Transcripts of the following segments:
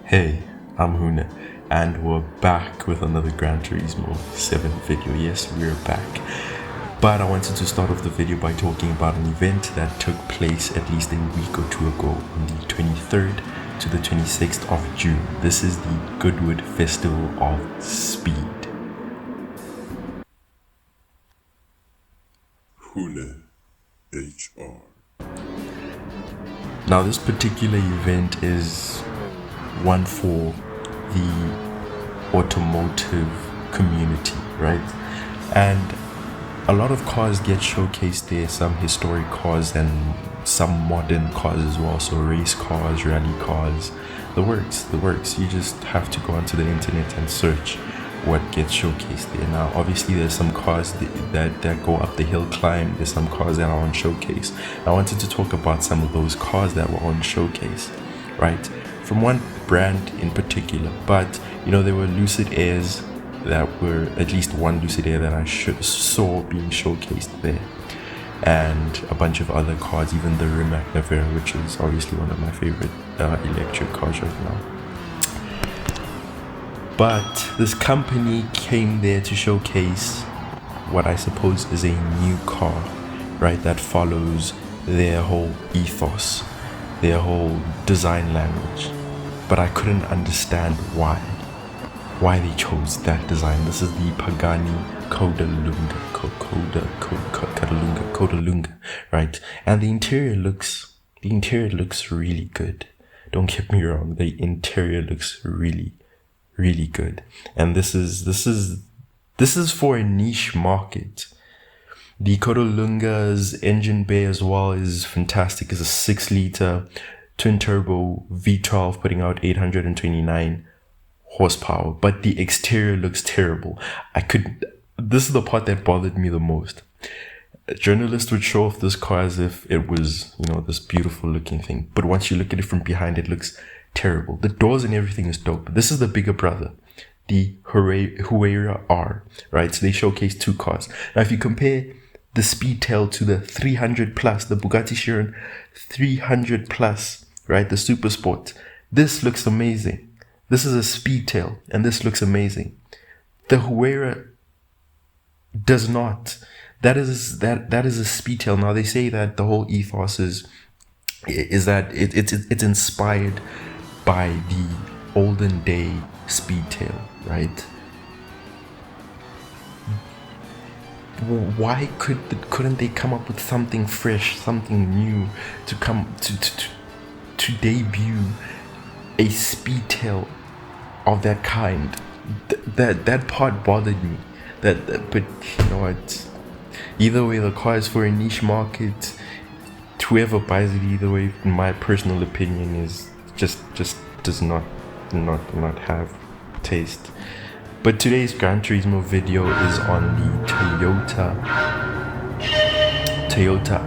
Hey, I'm Huna, and we're back with another Gran Turismo 7 video. Yes, we're back. But I wanted to start off the video by talking about an event that took place at least a week or two ago on the 23rd to the 26th of June. This is the Goodwood Festival of Speed. Huna HR. Now, this particular event is one for the automotive community, right? And a lot of cars get showcased there, some historic cars and some modern cars as well. So race cars, rally cars, the works. You just have to go onto the internet and search what gets showcased there. Now, obviously, there's some cars that go up the hill climb. There's some cars that are on showcase. I wanted to talk about some of those cars that were on showcase, right? From one brand in particular, but there were Lucid Airs that were, at least one Lucid Air that I saw being showcased there, and a bunch of other cars, even the Rimac Nevera, which is obviously one of my favorite electric cars right now. But this company came there to showcase what I suppose is a new car, right, that follows their whole ethos, their whole design language. But I couldn't understand why they chose that design. This is the Pagani Codalunga, right? And the interior looks really good. Don't get me wrong, the interior looks really good. And this is for a niche market. The Codalunga's engine bay as well is fantastic. It's a 6-liter twin turbo V12 putting out 829 horsepower, but the exterior looks terrible. This is the part that bothered me the most. A journalist would show off this car as if it was, this beautiful looking thing, but once you look at it from behind, it looks terrible. The doors and everything is dope. This is the bigger brother, the Huayra R, right? So they showcase two cars. Now, if you compare the Speedtail to the 300 plus, the Bugatti Chiron 300 plus, right? The Super Sport. This looks amazing. This is a Speedtail, and this looks amazing. The Huayra does not. That is a Speedtail. Now, they say that the whole ethos is that it's inspired by the olden day Speedtail, right? Why couldn't they come up with something fresh, something new to debut a Speedtail of that kind? That part bothered me. But you know what? Either way, the car is for a niche market. Whoever buys it, either way, in my personal opinion, is just does not have taste. But today's Gran Turismo video is on the Toyota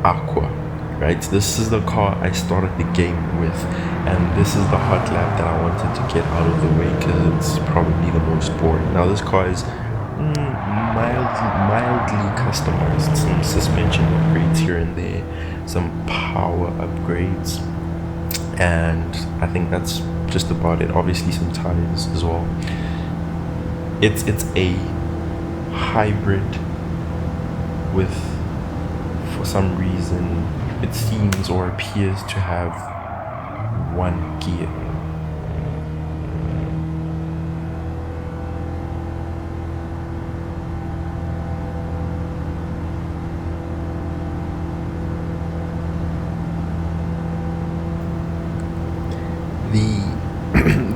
Aqua, right? This is the car I started the game with, and this is the Hotlap that I wanted to get out of the way because it's probably the most boring. Now, this car is mildly customized, some suspension upgrades here and there, some power upgrades, and I think that's just about it. Obviously some tires as well. It's a hybrid with, for some reason, it seems or appears to have one gear.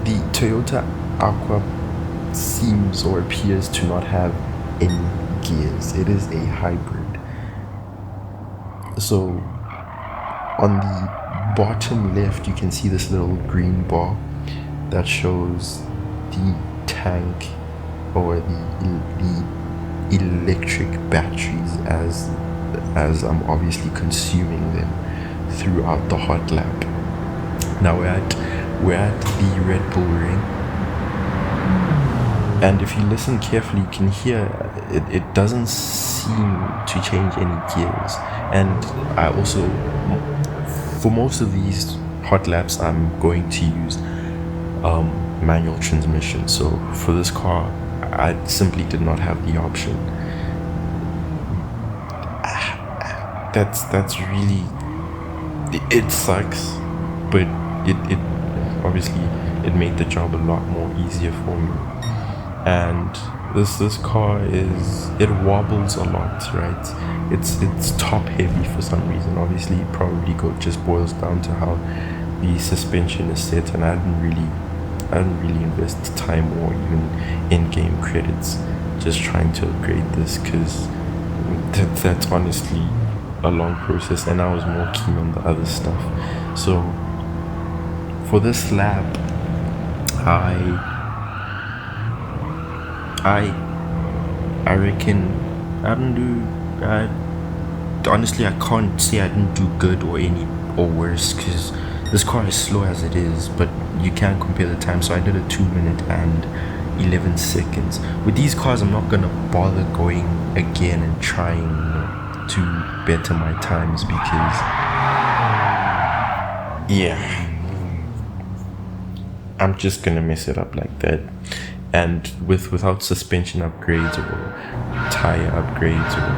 The Toyota Aqua seems or appears to not have any gears. It is a hybrid. So on the bottom left, you can see this little green bar that shows the tank or the electric batteries as I'm obviously consuming them throughout the Hotlap. Now we're at the Red Bull Ring, and if you listen carefully, you can hear it doesn't seem to change any gears. And I also, for most of these Hotlaps I'm going to use, manual transmission. So for this car, I simply did not have the option. That's really, it sucks, but it obviously it made the job a lot more easier for me. And this car it wobbles a lot, right? It's top heavy for some reason. Obviously it probably just boils down to how the suspension is set, and I didn't really invest time or even in-game credits just trying to upgrade this, because that's honestly a long process, and I was more keen on the other stuff. So for this lap, I reckon honestly I can't say I didn't do good or worse, because this car is slow as it is, but you can't compare the time. So I did a 2 minute and 11 seconds. With these cars, I'm not gonna bother going again and trying to better my times, because I'm just gonna mess it up like that. And without suspension upgrades or tire upgrades or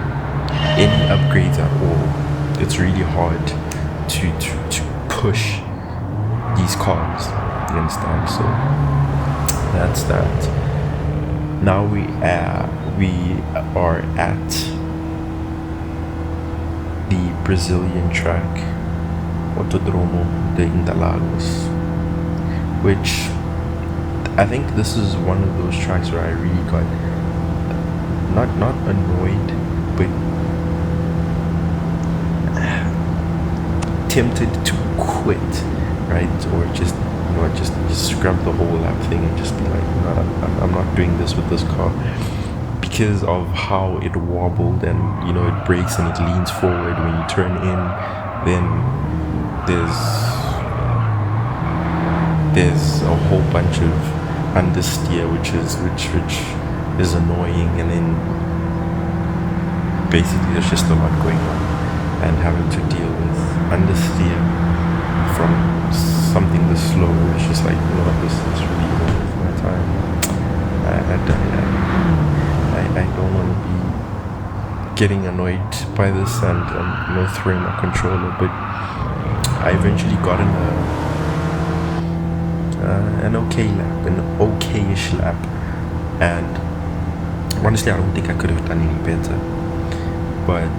any upgrades at all, it's really hard to push these cars, you understand? So that's that. Now we are at the Brazilian track, Autodromo de Interlagos, which I think this is one of those tracks where I really got not annoyed, but tempted to quit, right? Or just scrub the whole lap thing and just be like, no, I'm not doing this with this car, because of how it wobbled, and it brakes and it leans forward when you turn in. Then there's a whole bunch of understeer, which is annoying, and then basically there's just a lot going on, and having to deal with understeer from something this slow is just like, this is really worth my time. I don't want to be getting annoyed by this and throwing my controller, but I eventually got in an okayish lap, and honestly I don't think I could have done any better, but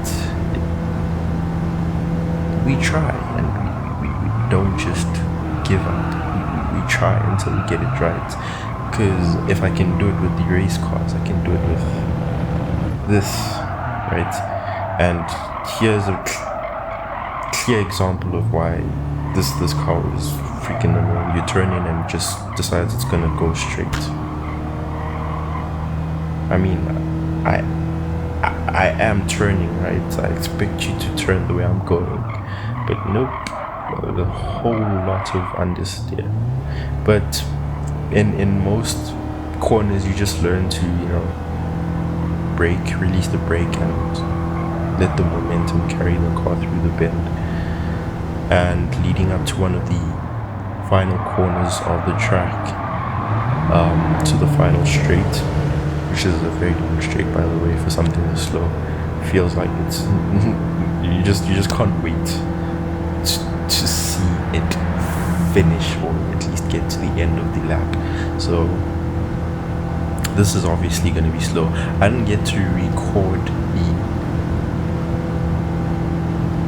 we try, and we don't just give up. We try until we get it right, because if I can do it with the race cars, I can do it with this, right? And here's a clear example of why this car is freaking annoying. You turn in and just decides it's gonna go straight. I mean, I am turning, right? I expect you to turn the way I'm going, but nope, a whole lot of understeer. But in most corners, you just learn to brake, release the brake, and let the momentum carry the car through the bend. And leading up to one of the final corners of the track, to the final straight, which is a very long straight, by the way, for something this slow. Feels like it's you just can't wait to see it finish, or at least get to the end of the lap. So this is obviously going to be slow. I didn't get to record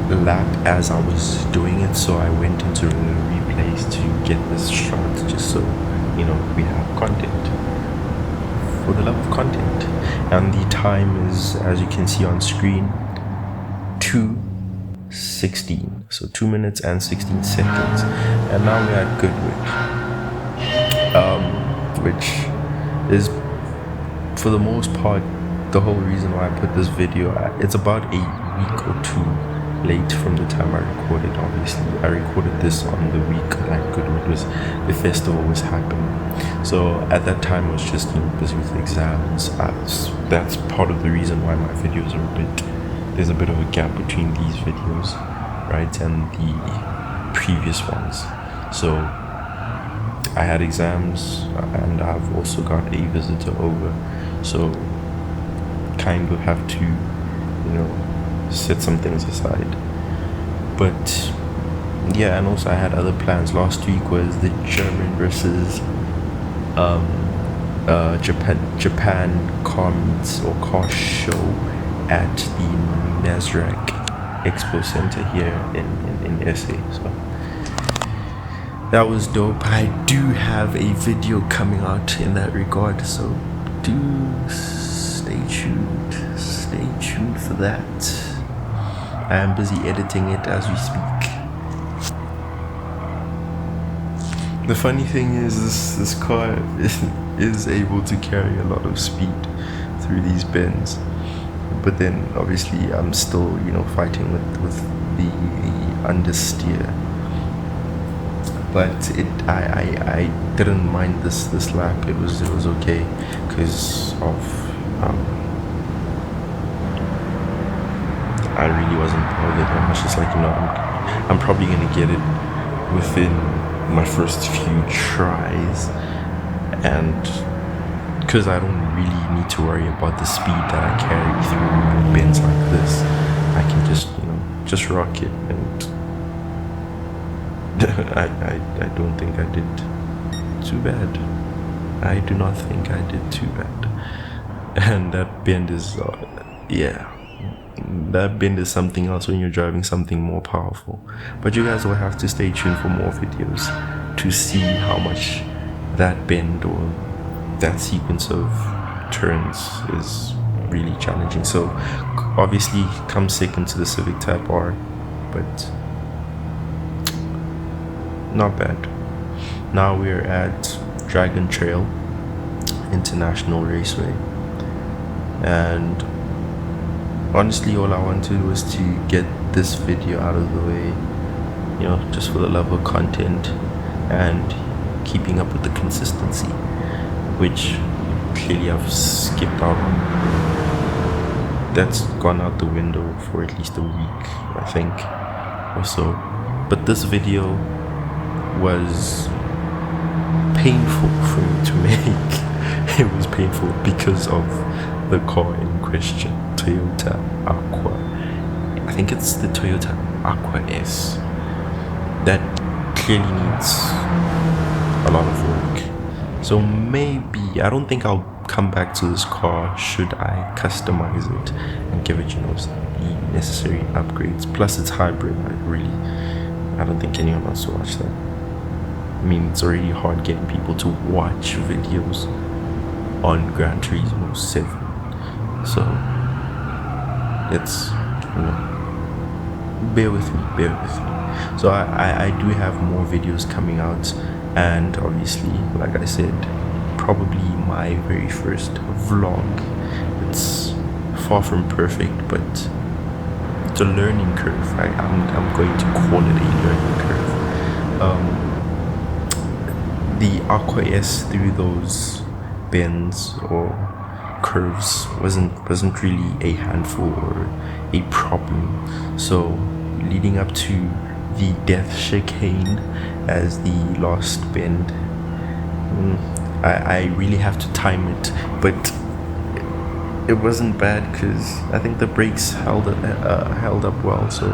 the lap as I was doing it, so I went into replays to get this shot, just so we have content, for the love of content. And the time is, as you can see on screen, 2:16, so 2 minutes and 16 seconds. And now we're at Goodwood, which is, for the most part, the whole reason why I put this video. It's about a week or two late from the time I recorded. Obviously I recorded this on the week that Goodwood the festival was happening, so at that time I was just busy with exams. That's part of the reason why my videos are there's a bit of a gap between these videos, right, and the previous ones. So I had exams and I've also got a visitor over, so kind of have to, set some things aside. But yeah, and also I had other plans. Last week was the German versus Japan car meets or car show at the Nasdaq Expo Center here in SA. So that was dope. I do have a video coming out in that regard, so do stay tuned for that. I am busy editing it as we speak. The funny thing is this car is able to carry a lot of speed through these bends, but then obviously I'm still fighting with the understeer. But I didn't mind this lap. It was okay because of I really wasn't bothered. I was just like, I'm probably gonna get it within my first few tries, and because I don't really need to worry about the speed that I carry through bends like this, I can just rock it. And I don't think I did too bad. I do not think I did too bad. And that bend is that bend is something else when you're driving something more powerful. But you guys will have to stay tuned for more videos to see how much that bend or that sequence of turns is really challenging. So obviously come second to the Civic Type R, but not bad. Now we're at Dragon Trail International Raceway, and honestly all I wanted was to get this video out of the way, just for the love of content and keeping up with the consistency, which clearly I've skipped out on. That's gone out the window for at least a week, I think, or so. But this video was painful for me to make. It was painful because of the car in question, Toyota Aqua. I think it's the Toyota Aqua S. That clearly needs a lot of work. So maybe, I don't think I'll come back to this car should I customize it and give it, the necessary upgrades. Plus it's hybrid. I don't think anyone wants to watch that. I mean, it's already hard getting people to watch videos on Gran Turismo 7. So it's, bear with me. So I do have more videos coming out, and obviously, like I said, probably my very first vlog. It's far from perfect, but it's a learning curve. I'm going to call it a learning curve. The Aqua S through those bends or curves wasn't really a handful or a problem. So leading up to the death chicane as the last bend, I really have to time it, but it wasn't bad because I think the brakes held up well, so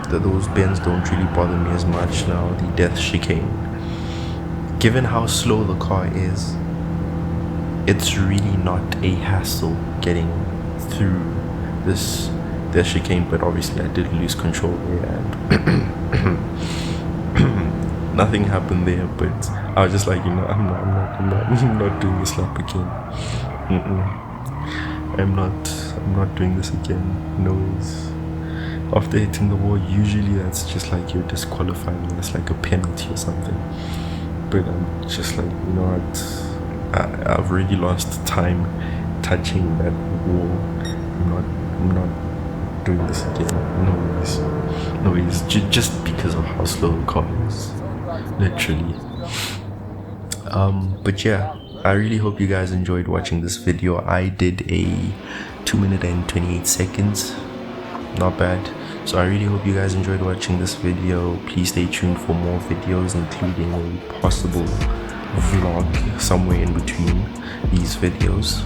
those bends don't really bother me as much. Now the death chicane, given how slow the car is, it's really not a hassle getting through this chicane. But obviously I did lose control there, and nothing happened there. But I was just like, I'm not doing this lap again. I'm not doing this again. No ways. After hitting the wall, usually that's just like you're disqualifying. That's like a penalty or something. But I'm just like, I've already lost time touching that wall. I'm not doing this again. No ways. Just because of how slow the car is, literally. But yeah, I really hope you guys enjoyed watching this video. I did a 2 minute and 28 seconds. Not bad. So I really hope you guys enjoyed watching this video. Please stay tuned for more videos, including a possible vlog somewhere in between these videos.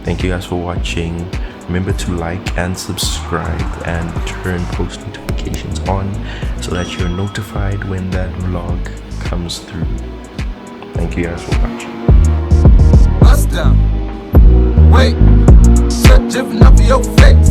Thank you guys for watching. Remember to like and subscribe and turn post notifications on so that you're notified when that vlog comes through. Thank you guys for watching. Bust down. Wait, set different up for your face.